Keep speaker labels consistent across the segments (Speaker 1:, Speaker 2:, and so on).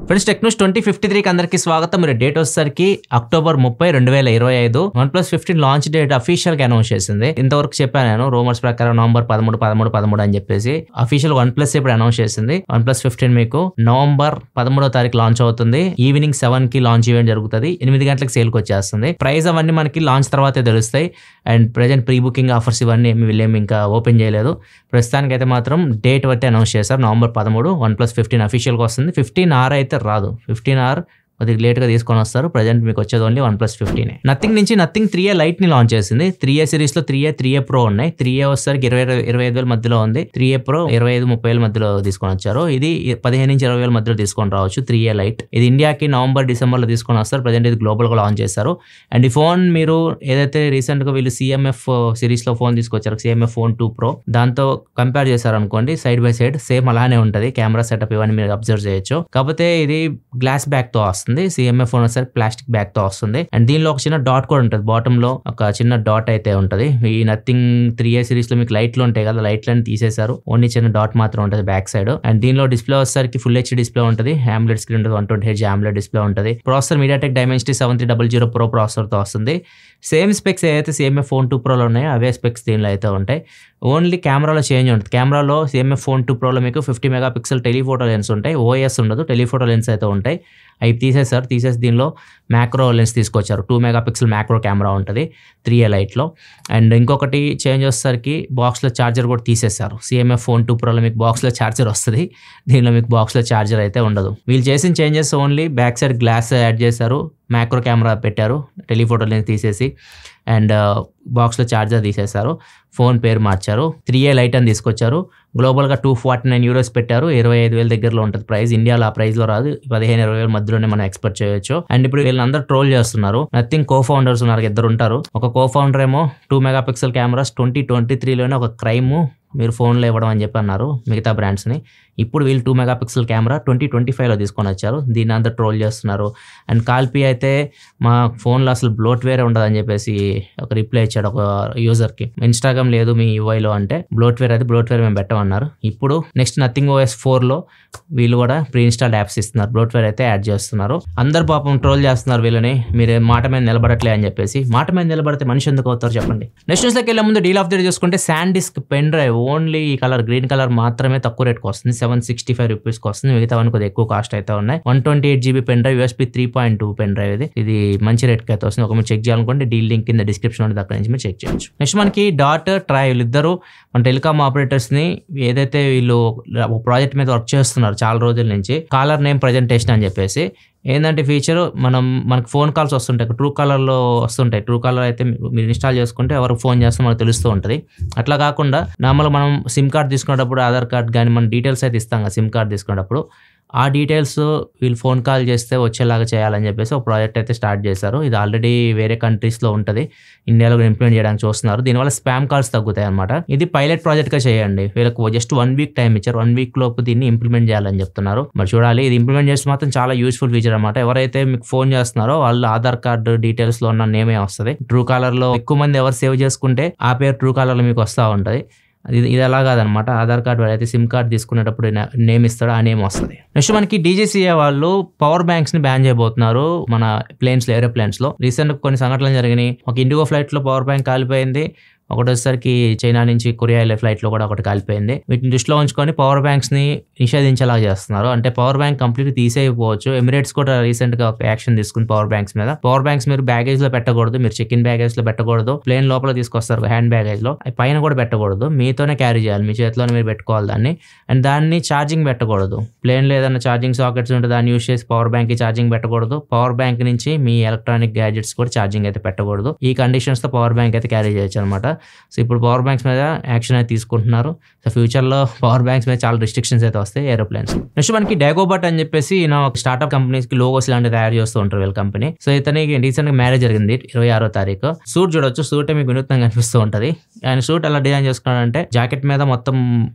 Speaker 1: Friends tech news 2053కి అందరికీ స్వాగతం. మీరు డేట్ వచ్చేసరికి October 30, 2025 OnePlus 15 launch date official గా అనౌన్స్ చేసింది. ఇంతవరకు చెప్పాను నేను రూమర్స్ ప్రకారం నవంబర్ 13 అని చెప్పేసి. అఫీషియల్ OnePlus ఇప్పుడు అనౌన్స్ చేసింది. OnePlus 15 మీకు నవంబర్ 13వ తారీఖు లాంచ్ అవుతుంది. ఈవినింగ్ 7 కి లాంచ్ ఈవెంట్ జరుగుతుంది. 8 గంటలకు సేల్ కి వచ్చేస్తుంది. ప్రైస్ అవన్నీ మనకి లాంచ్ తర్వాతే తెలుస్తాయి. And present pre booking offers ఇవన్నీ వీళ్ళేమి ఇంకా ఓపెన్ చేయలేదు. ప్రస్తుతానికి అయితే మాత్రం డేట్ బట్టి అనౌన్స్ చేశారు. నవంబర్ 13 OnePlus 15 అఫీషియల్ గా వస్తుంది. 15R అయితే రాదు. 15R కొద్దిగా లేట్ గా తీసుకొని వస్తారు. ప్రజెంట్ మీకు వచ్చేది only OnePlus 15. Nothing 3A light ని లాంచ్ చేసింది. 3A సిరీస్ లో 3A Pro ఉన్నాయి. 3A వచ్చేసరికి 25,000 మధ్యలో ఉంది. 3A Pro 25-30,000 మధ్యలో తీసుకొని వచ్చారు. ఇది 15-20,000 మధ్యలో తీసుకొని రావచ్చు. 3A లైట్ ఇది ఇండియాకి నవంబర్ డిసెంబర్ లో తీసుకొని వస్తారు. ప్రజెంట్ ఇది గ్లోబల్ గా లాంచ్ చేశారు. అండ్ ఈ ఫోన్ మీరు ఏదైతే రీసెంట్ గా వీళ్ళు CMF సిరీస్ లో ఫోన్ తీసుకొచ్చారు, CMF Phone 2 Pro, దాంతో కంపేర్ చేశారు అనుకోండి, సైడ్ బై సైడ్ సేమ్ అలానే ఉంటది. కెమెరా సెటప్ ఇవన్నీ మీరు అబ్జర్వ్ చేయొచ్చు. కాకపోతే ఇది గ్లాస్ బ్యాక్ తో వస్తుంది. CMF ఫోన్ వచ్చేసరికి ప్లాస్టిక్ బ్యాగ్ తో వస్తుంది. అండ్ దీనిలో ఒక చిన్న డాట్ కూడా ఉంటుంది. బాటమ్ లో ఒక చిన్న డాట్ అయితే ఉంటది. ఈ నథింగ్ 3A సిరీస్ లో మీకు లైట్లు ఉంటాయి కదా, లైట్లను తీసేశారు. ఓన్లీ చిన్న డాట్ మాత్రం ఉంటుంది బ్యాక్ సైడ్. అండ్ దీనిలో డిస్ప్లే వచ్చేసరికి ఫుల్ HD డిస్ప్లే ఉంటుంది. AMOLED స్క్రీన్ ఉంటుంది. 120Hz AMOLED డిస్ప్లే ఉంటుంది. Processor MediaTek Dimensity 7300 Pro processor తో వస్తుంది. సేమ్ స్పెక్స్ ఏదైతే CMF Phone 2 Pro లో ఉన్నాయో అవే స్పెక్స్ దీనిలో అయితే ఉంటాయి. ఓన్లీ కెమెరాలో చేంజ్ ఉంటుంది. కెమెరాలో CMF Phone 2 Pro లో మీకు 50 మెగాపిక్సెల్ టెలిఫోటో లెన్స్ ఉంటాయి. OIS ఉండదు, టెలిఫోటో లెన్స్ అయితే ఉంటాయి. అవి తీసేసి దీనిలో మ్యాక్రో లెన్స్ తీసుకొచ్చారు. 2 మెగాపిక్సెల్ మ్యాక్రో కెమెరా ఉంటుంది 3A లైట్లో. అండ్ ఇంకొకటి చేంజ్ వచ్చేసరికి బాక్స్లో ఛార్జర్ కూడా తీసేశారు. CMF Phone 2 Proలో మీకు బాక్స్లో ఛార్జర్ వస్తుంది. దీనిలో మీకు బాక్స్లో ఛార్జర్ అయితే ఉండదు. వీళ్ళు చేసిన changes only back side glass add చేశారు, మ్యాక్రో కెమెరా పెట్టారు, టెలిఫోటో లెన్స్ తీసేసి, అండ్ బాక్స్లో ఛార్జర్ తీసేశారు, ఫోన్ పేరు మార్చారు, 3A లైట్ అని తీసుకొచ్చారు. గ్లోబల్గా €249 పెట్టారు. 25,000 దగ్గరలో ఉంటుంది ప్రైస్. ఇండియాలో ఆ ప్రైస్లో రాదు. 15-20,000 మధ్యలోనే మనం ఎక్స్పెక్ట్ చేయొచ్చు. అండ్ ఇప్పుడు వీళ్ళందరూ ట్రోల్ చేస్తున్నారు. నథింగ్ కో-ఫౌండర్స్ ఉన్నారు, 2 ఉంటారు. ఒక కో-ఫౌండర్ ఏమో 2 మెగాపిక్సెల్ కెమెరాస్ 2023లోనే ఒక క్రైమ్ మీరు ఫోన్లో ఇవ్వడం అని చెప్పి అన్నారు మిగతా బ్రాండ్స్ని. ఇప్పుడు వీళ్ళు 2 మెగాపిక్సెల్ కెమెరా 2025లో తీసుకొని వచ్చారు. దీన్ని అంతా ట్రోల్ చేస్తున్నారు. అండ్ కాల్పి అయితే మా ఫోన్లో అసలు బ్లోట్వేర్ ఉండదని చెప్పేసి ఒక రిప్లై ఇచ్చాడు ఒక యూజర్కి. ఇన్స్టాగ్రామ్ లేదు మీ యూఐలో అంటే బ్లోట్వేర్ మేము పెట్టమన్నారు. ఇప్పుడు నెక్స్ట్ నథింగ్ OS 4లో వీళ్ళు కూడా ప్రీ ఇన్స్టాల్డ్ యాప్స్ ఇస్తున్నారు, బ్లోట్వేర్ అయితే యాడ్ చేస్తున్నారు. అందరు పాపం ట్రోల్ చేస్తున్నారు వీళ్ళని, మీరు మాట మీద నిలబడట్లే అని చెప్పేసి. మాట మీద నిలబడితే మనిషి ఎందుకు అవుతారు చెప్పండి. నెక్స్ట్ న్యూస్లోకి వెళ్ళే ముందు డీల్ ఆఫ్ ది డే చూసుకుంటే SanDisk పెన్ డ్రైవ్ ఓన్లీ ఈ కలర్ గ్రీన్ కలర్ మాత్రమే తక్కువ రేట్కి వస్తుంది. $765 వస్తుంది. మిగతావన్నీ కొద్దిగా ఎక్కువ కాస్ట్ అయితే ఉన్నాయి. 128GB pen drive, USB 3.2 pen drive. ఇది మంచి రేట్కి అయితే వస్తుంది. ఒక మీరు చెక్ చేయాలనుకుంటే డీల్ లింక్ కింద డిస్క్రిప్షన్ ఉంటుంది, అక్కడ నుంచి మీరు చెక్ చేయొచ్చు. నెక్స్ట్ మనకి డాట్ ట్రై వీళ్ళిద్దరు మన టెలికామ్ ఆపరేటర్స్ ని ఏదైతే వీళ్ళు ప్రాజెక్ట్ మీద వర్క్ చేస్తున్నారు చాలా రోజుల నుంచి, కాలర్ నేమ్ ప్రజెంటేషన్ అని చెప్పేసి. ఏంటంటే ఫీచర్ మనకు ఫోన్ కాల్స్ వస్తుంటాయి, ట్రూ కాలర్లో వస్తుంటాయి. ట్రూ కాలర్ అయితే మీరు ఇన్స్టాల్ చేసుకుంటే ఎవరికి ఫోన్ చేస్తే మనకు తెలుస్తూ ఉంటుంది. అట్లా కాకుండా నార్మల్గా మనం సిమ్ కార్డ్ తీసుకునేటప్పుడు ఆధార్ కార్డ్ కానీ మన డీటెయిల్స్ అయితే ఇస్తాం కదా సిమ్ కార్డ్ తీసుకునేటప్పుడు, ఆ డీటెయిల్స్ వీళ్ళు ఫోన్ కాల్ చేస్తే వచ్చేలాగా చేయాలని చెప్పేసి ఒక ప్రాజెక్ట్ అయితే స్టార్ట్ చేశారు. ఇది ఆల్రెడీ వేరే కంట్రీస్లో ఉంటుంది, ఇండియాలో ఇంప్లిమెంట్ చేయడానికి చూస్తున్నారు. దీనివల్ల స్పామ్ కాల్స్ తగ్గుతాయి అనమాట. ఇది పైలట్ ప్రాజెక్ట్గా చేయండి. వీళ్ళకి జస్ట్ 1 వీక్ టైం ఇచ్చారు. 1 వీక్ లోపు దీన్ని ఇంప్లిమెంట్ చేయాలని చెప్తున్నారు. మరి చూడాలి. ఇది ఇంప్లిమెంట్ చేస్తే మాత్రం చాలా యూస్ఫుల్ ఫీచర్ అనమాట. ఎవరైతే మీకు ఫోన్ చేస్తున్నారో వాళ్ళు ఆధార్ కార్డు డీటెయిల్స్లో ఉన్న నేమే వస్తుంది. ట్రూ కాలర్లో ఎక్కువ మంది ఎవరు సేవ్ చేసుకుంటే ఆ పేరు ట్రూ కాలర్లో మీకు వస్తూ ఉంటుంది. ఇది అలా కాదనమాట. ఆధార్ కార్డు అయితే సిమ్ కార్డ్ తీసుకునేటప్పుడు నేమ్ ఇస్తాడు, ఆ నేమ్ వస్తుంది. నెక్స్ట్ మనకి DGCA వాళ్ళు పవర్ బ్యాంక్స్ ని బ్యాన్ చేయబోతున్నారు మన ప్లేన్స్ లో, ఏరోప్లేన్స్ లో. రీసెంట్ కొన్ని సంఘటనలు జరిగినాయి. ఒక ఇండిగో ఫ్లైట్ లో పవర్ బ్యాంక్ కాలిపోయింది. ఒకటి వచ్చేసరికి చైనా నుంచి కొరియా వెళ్ళే ఫ్లైట్ లో కూడా ఒకటి కాలిపోయింది. వీటిని దృష్టిలో ఉంచుకొని పవర్ బ్యాంక్స్ ని నిషేధించేలా చేస్తున్నారు. అంటే పవర్ బ్యాంక్ కంప్లీట్ తీసేయకపోవచ్చు. ఎమిరేట్స్ కూడా రీసెంట్ గా యాక్షన్ తీసుకుని పవర్ బ్యాంక్స్ మీద. పవర్ బ్యాంక్స్ మీరు బ్యాగేజ్ లో పెట్టకూడదు, మీరు చెక్ ఇన్ బ్యాగేజ్ లో పెట్టకూడదు, ప్లేన్ లోపల తీసుకొస్తారు హ్యాండ్ బ్యాగేజ్ లో, పైన కూడా పెట్టకూడదు, మీతోనే క్యారీ చేయాలి, మీ చేతిలోనే మీరు పెట్టుకోవాలి దాన్ని. అండ్ దాన్ని ఛార్జింగ్ పెట్టకూడదు. ప్లేన్ లో ఏదైనా ఛార్జింగ్ సాకెట్స్ ఉంటే దాన్ని యూస్ చేసి పవర్ బ్యాంక్ కి ఛార్జింగ్ పెట్టకూడదు. పవర్ బ్యాంక్ నుంచి మీ ఎలక్ట్రానిక్ గ్యాడ్జెట్స్ కూడా ఛార్జింగ్ అయితే పెట్టకూడదు. ఈ కండిషన్స్ తో పవర్ బ్యాంక్ అయితే క్యారీ చేయొచ్చు అనమాట. సో ఇప్పుడు పవర్ బ్యాంక్స్ మీద యాక్షన్ అయితే తీసుకుంటున్నారు. సో ఫ్యూచర్లో పవర్ బ్యాంక్స్ మీద చాలా రిస్ట్రిక్షన్స్ అయితే వస్తాయి ఏరోప్లేన్స్. నెక్స్ట్ మనకి డైగోబట్ అని చెప్పేసి స్టార్ట్అప్ కంపెనీస్ కి లోగోస్ లాంటివి తయారు చేస్తూ ఉంటారు వీళ్ళ కంపెనీ. సో ఇతనికి రీసెంట్ గా మ్యారేజ్ జరిగింది 26వ తారీఖు. సూట్ చూడొచ్చు, సూట్ మీకు వినూత్నంగా కనిపిస్తూ ఉంటది. ఆయన సూట్ ఎలా డిజైన్ చేసుకున్నాడంటే జాకెట్ మీద మొత్తం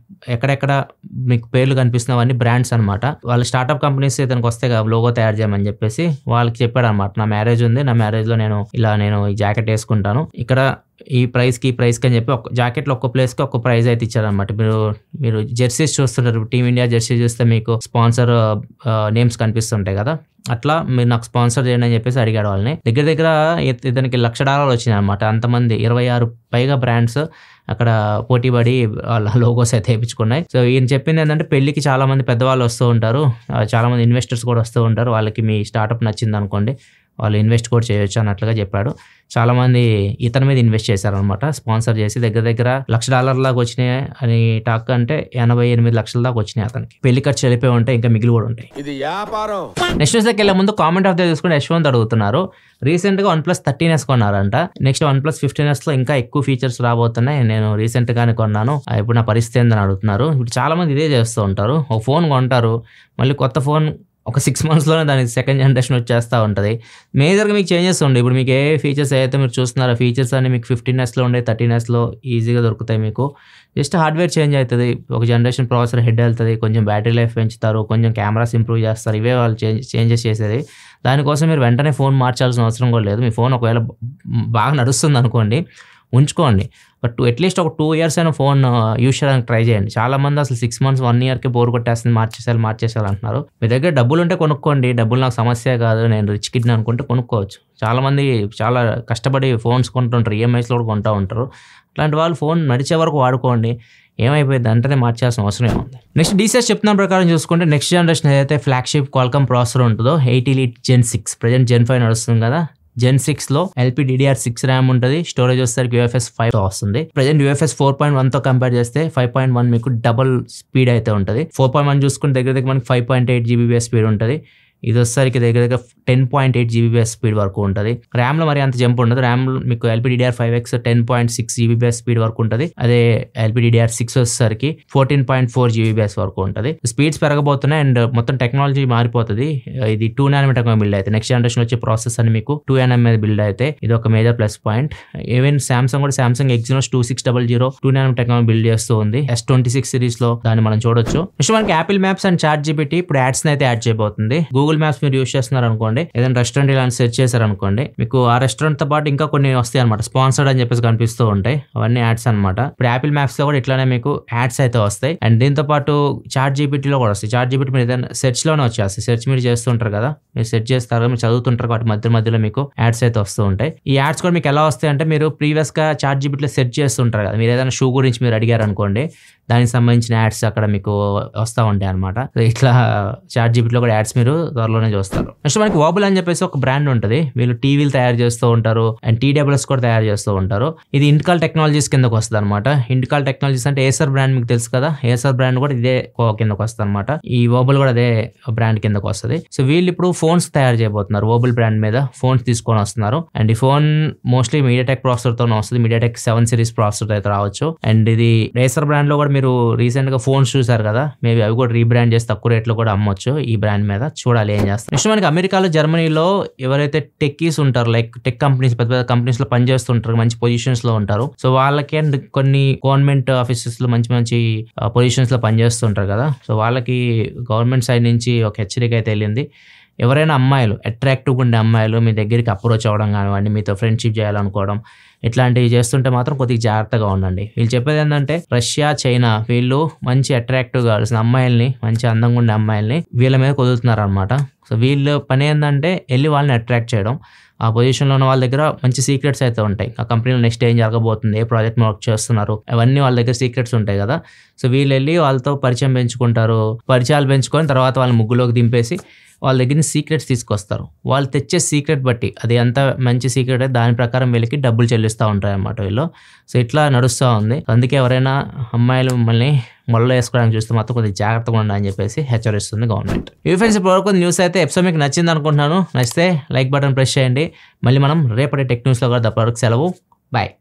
Speaker 1: ఎక్కడెక్కడ మీకు పేర్లు కనిపిస్తున్నవన్నీ బ్రాండ్స్ అనమాట. వాళ్ళ స్టార్ట్అప్ కంపెనీస్ ఇతనికి వస్తే లోగో తయారు చేయమని చెప్పేసి వాళ్ళకి చెప్పాడు అనమాట. నా మ్యారేజ్ ఉంది, నా మ్యారేజ్ లో నేను ఈ జాకెట్ వేసుకుంటాను, ఇక్కడ ఈ ప్రైస్కి అని చెప్పి ఒక జాకెట్లో ఒక్క ప్లేస్కి ఒక్క ప్రైస్ అయితే ఇచ్చారనమాట. మీరు జెర్సీస్ చూస్తుంటారు, టీమిండియా జెర్సీ చూస్తే మీకు స్పాన్సర్ నేమ్స్ కనిపిస్తుంటాయి కదా, అట్లా మీరు నాకు స్పాన్సర్ చేయండి అని చెప్పేసి అడిగాడు వాళ్ళని. దగ్గర ఇతనికి $1,00,000 వచ్చినాయి అనమాట. అంతమంది 26 పైగా బ్రాండ్స్ అక్కడ పోటీపడి వాళ్ళ లోగోస్ అయితే వేయించుకున్నాయి. సో ఈయన చెప్పింది ఏంటంటే పెళ్లికి చాలా మంది పెద్దవాళ్ళు వస్తూ ఉంటారు, చాలా మంది ఇన్వెస్టర్స్ కూడా వస్తూ ఉంటారు, వాళ్ళకి మీ స్టార్టప్ నచ్చింది అనుకోండి వాళ్ళు ఇన్వెస్ట్ కూడా చేయొచ్చు అన్నట్లుగా చెప్పాడు. చాలా మంది ఇతని మీద ఇన్వెస్ట్ చేశారనమాట, స్పాన్సర్ చేసి. దగ్గర $1,00,000 దాకా వచ్చినాయి అని టాక్, అంటే 88 లక్షల దాకా వచ్చినాయి అతనికి. పెళ్లి ఖర్చు వెళ్ళిపోయి ఉంటాయి, ఇంకా మిగిలి కూడా ఉంటాయి. ఇది వ్యాపారం. నెక్స్ట్ న్యూస్ దగ్గర వెళ్ళే ముందు కామెంట్ ఆఫ్ ద చూసుకుంటే యశ్వంత్ అడుగుతున్నారు, రీసెంట్గా OnePlus 13s కొన్నారంట. Next OnePlus 15s లో ఇంకా ఎక్కువ ఫీచర్స్ రాబోతున్నాయి, నేను రీసెంట్ గానే కొన్నాను, ఇప్పుడు నా పరిస్థితి ఏందని అడుగుతున్నారు. ఇప్పుడు చాలా మంది ఇదే చేస్తూ ఉంటారు, ఒక ఫోన్ కొంటారు, మళ్ళీ కొత్త ఫోన్ ఒక 6 monthsలోనే దానికి సెకండ్ జనరేషన్ వచ్చేస్తూ ఉంటుంది. మేజర్గా మీకు చేంజెస్ ఉండే, ఇప్పుడు మీకు ఏ ఫీచర్స్ అయితే మీరు చూస్తున్నారో ఫీచర్స్ అన్ని మీకు 15sలో ఉండే 13sలో ఈజీగా దొరుకుతాయి. మీకు జస్ట్ హార్డ్వేర్ చేంజ్ అవుతుంది, ఒక జనరేషన్ ప్రాసెసర్ హెడ్ వెళ్తుంది, కొంచెం బ్యాటరీ లైఫ్ పెంచుతారు, కొంచెం కెమెరాస్ ఇంప్రూవ్ చేస్తారు, ఇవే వాళ్ళు చేంజెస్ చేసేది. దానికోసం మీరు వెంటనే ఫోన్ మార్చాల్సిన అవసరం కూడా లేదు. మీ ఫోన్ ఒకవేళ బాగా నడుస్తుంది అనుకోండి, ఉంచుకోండి, బట్ అట్లీస్ట్ ఒక 2 years అయినా ఫోన్ యూజ్ చేయడానికి ట్రై చేయండి. చాలా మంది అసలు 6 months 1 yearకే బోర్ కొట్టేస్తుంది, మార్చేసారు అంటున్నారు. మీ దగ్గర డబ్బులు ఉంటే కొనుక్కోండి, డబ్బులు నాకు సమస్య కాదు, నేను రిచ్ కిడ్ని అనుకుంటే కొనుక్కోవచ్చు. చాలా మంది చాలా కష్టపడి ఫోన్స్ కొంటుంటారు, ఈఎంఐస్లో కూడా కొంటూ ఉంటారు. అట్లాంటి వాళ్ళు ఫోన్ నడిచే వరకు వాడుకోండి, ఏమైపోయింది అంటేనే మార్చాల్సిన అవసరం ఏముంది. నెక్స్ట్ డీసీఎస్ చెప్తున్న ప్రకారం చూసుకుంటే నెక్స్ట్ జనరేషన్ ఏదైతే ఫ్లాగ్షిప్ క్వాల్కమ్ ప్రాసెసర్ ఉంటుందో 8 Elite Gen 6, ప్రజెంట్ Gen 5 నడుస్తుంది కదా, Gen 6లో LPDDR6 ర్యామ్ ఉంటుంది, స్టోరేజ్ వచ్చేసరికి UFS 5 వస్తుంది. ప్రజెంట్ UFS 4.1తో కంపేర్ చేస్తే 5.1 మీకు డబుల్ స్పీడ్ అయితే ఉంటుంది. 4.1 చూసుకుంటే దగ్గర మనకి 5.8 GBps స్పీడ్ ఉంటుంది. ఇది వచ్చేసరికి దగ్గర 10.8 GBps స్పీడ్ వరకు ఉంటుంది. ర్యామ్లో మరి అంత జంప్ ఉండదు, ర్యామ్ మీకు LPDDR5X 10.6 GBps స్పీడ్ వరకు ఉంటుంది. అదే LPDDR6 వచ్చేసరికి 14.4 GBps వరకు ఉంటుంది. స్పీడ్స్ పెరగబోతున్నాయి అండ్ మొత్తం టెక్నాలజీ మారిపోతుంది. ఇది 2 nm బిల్డ్ అయితే నెక్స్ట్ జనరేషన్ వచ్చే ప్రాసెస్ అని మీకు 2 nm మీద బిల్డ్ అయితే ఇది ఒక major plus point. Even Samsung కూడా Samsung Exynos 2600 2 nm technology build చేస్తూ ఉంది. S26 సిరీస్ లో దాన్ని మనం చూడొచ్చు. నెక్స్ట్ మనకి యాపిల్ మ్యాప్స్ అండ్ ChatGPT ఇప్పుడు యాడ్స్ అయితే యాడ్ చేయబోతుంది. గూగుల్ మ్యాప్స్ మీరు యూస్ చేస్తున్నారు అనుకోండి, ఏదైనా రెస్టారెంట్ ఇలా సెర్చ్ చేశారు అనుకోండి, మీకు ఆ రెస్టారెంట్ తో పాటు ఇంకా కొన్ని వస్తాయి అనమాట, స్పాన్సర్డ్ అని చెప్పేసి కనిపిస్తూ ఉంటాయి, అవన్నీ యాడ్స్ అనమాట. ఇప్పుడు యాపిల్ మ్యాప్స్ లో కూడా ఇట్లానే మీకు యాడ్స్ అయితే వస్తాయి. అండ్ దీంతో పాటు ChatGPT లో కూడా వస్తాయి. ChatGPT మీరు ఏదైనా సెర్చ్ లోనే వచ్చేస్తాయి, సెర్చ్ మీరు చేస్తుంటారు కదా, మీరు సెర్చ్ చేస్తారు, మీరు చదువుతుంటారు కాబట్టి మధ్యలో మీకు యాడ్స్ అయితే వస్తూ ఉంటాయి. ఈ యాడ్స్ కూడా మీకు ఎలా వస్తాయి అంటే, మీరు ప్రీవియస్ గా ChatGPT లో సెర్చ్ చేస్తుంటారు కదా, మీరు ఏదైనా షూ గురించి మీరు అడిగారు అనుకోండి, దానికి సంబంధించిన యాడ్స్ అక్కడ మీకు వస్తూ ఉంటాయి అనమాట. ఇట్లా ChatGPT లో కూడా యాడ్స్ మీరు త్వరలోనే చూస్తారు. నెక్స్ట్ మనకి వోబుల్ అని చెప్పేసి ఒక బ్రాండ్ ఉంటుంది, వీళ్ళు టీవీలు తయారు చేస్తూ ఉంటారు అండ్ TWS కూడా తయారు చేస్తూ ఉంటారు. ఇది ఇంటికాల్ టెక్నాలజీస్ కిందకు వస్తుంది అనమాట. ఇంటికాల్ టెక్నాలజీస్ అంటే ఏసర్ బ్రాండ్ మీకు తెలుసు కదా, ఏసర్ బ్రాండ్ కూడా ఇదే కిందకు వస్తుంది అనమాట. ఈ వోబుల్ కూడా అదే బ్రాండ్ కిందకు వస్తుంది. సో వీళ్ళు ఇప్పుడు ఫోన్స్ తయారు చేయబోతున్నారు, వోబుల్ బ్రాండ్ మీద ఫోన్స్ తీసుకొని వస్తున్నారు. అండ్ ఈ ఫోన్ మోస్ట్లీ మీడియాటెక్ ప్రాసెసర్ తో వస్తుంది, మీడియాటెక్ 7 series ప్రాసెసర్ అయితే రావచ్చు. అండ్ ఇది ఏసర్ బ్రాండ్ లో కూడా మీరు రీసెంట్ గా ఫోన్స్ చూసారు కదా, మేబీ అవి కూడా రీబ్రాండ్ చేసి తక్కువ రేట్లో కూడా అమ్మొచ్చు ఈ బ్రాండ్ మీద, చూడాలి ఏం చేస్తారు. నెక్స్ట్ మనకి అమెరికాలో జర్మనీలో ఎవరైతే టెక్కీస్ ఉంటారు, లైక్ టెక్ కంపెనీస్ పెద్ద పెద్ద కంపెనీస్ లో పనిచేస్తుంటారు, మంచి పొజిషన్స్ లో ఉంటారు. సో వాళ్ళకి అండ్ కొన్ని గవర్నమెంట్ ఆఫీసెస్ లో మంచి పొజిషన్స్ లో పనిచేస్తుంటారు కదా, సో వాళ్ళకి గవర్నమెంట్ సైడ్ నుంచి ఒక హెచ్చరిక అయితే వెళ్ళింది. ఎవరైనా అమ్మాయిలు, అట్రాక్టివ్గా ఉండే అమ్మాయిలు మీ దగ్గరికి అప్రోచ్ అవ్వడం కానివ్వండి, మీతో ఫ్రెండ్షిప్ చేయాలనుకోవడం ఇట్లాంటివి చేస్తుంటే మాత్రం కొద్దిగా జాగ్రత్తగా ఉండండి. వీళ్ళు చెప్పేది ఏంటంటే, రష్యా, చైనా వీళ్ళు మంచి అట్రాక్టివ్ కావాల్సిన అమ్మాయిల్ని, మంచి అందంగా ఉండే అమ్మాయిల్ని వీళ్ళ మీద కుదురుతున్నారు అనమాట. సో వీళ్ళ పని ఏంటంటే వెళ్ళి వాళ్ళని అట్రాక్ట్ చేయడం. ఆ పొజిషన్లో ఉన్న వాళ్ళ దగ్గర మంచి సీక్రెట్స్ అయితే ఉంటాయి, ఆ కంపెనీలో నెక్స్ట్ ఏం జరగబోతుంది, ఏ ప్రాజెక్ట్ వర్క్ చేస్తున్నారు, అవన్నీ వాళ్ళ దగ్గర సీక్రెట్స్ ఉంటాయి కదా. సో వీళ్ళు వెళ్ళి వాళ్ళతో పరిచయాలు పెంచుకొని తర్వాత వాళ్ళని ముగ్గులోకి దింపేసి వాళ్ళ దగ్గర సీక్రెట్స్ తీసుకొస్తారు. వాళ్ళు తెచ్చే సీక్రెట్ బట్టి, అది ఎంత మంచి సీక్రెట్ అయితే దాని ప్రకారం వీళ్ళకి డబ్బులు చెల్లిస్తూ ఉంటారు అన్నమాట వీళ్ళు. సో ఇట్లా నడుస్తూ ఉంది. అందుకే ఎవరైనా అమ్మాయిలు మిమ్మల్ని మొల్లో వేసుకోవడానికి చూస్తే మాత్రం కొద్దిగా జాగ్రత్తగా ఉండాలని అని చెప్పేసి హెచ్చరిస్తుంది గవర్నమెంట్. ఈ ఫ్రెండ్స్ ఇప్పుడు న్యూస్ అయితే ఎపిసోడ్ మీకు నచ్చింది అనుకుంటున్నాను. నచ్చితే లైక్ బటన్ ప్రెస్ చేయండి. మళ్ళీ మనం రేపటి టెక్ న్యూస్లో కూడా తప్పవరకు సెలవు. బాయ్.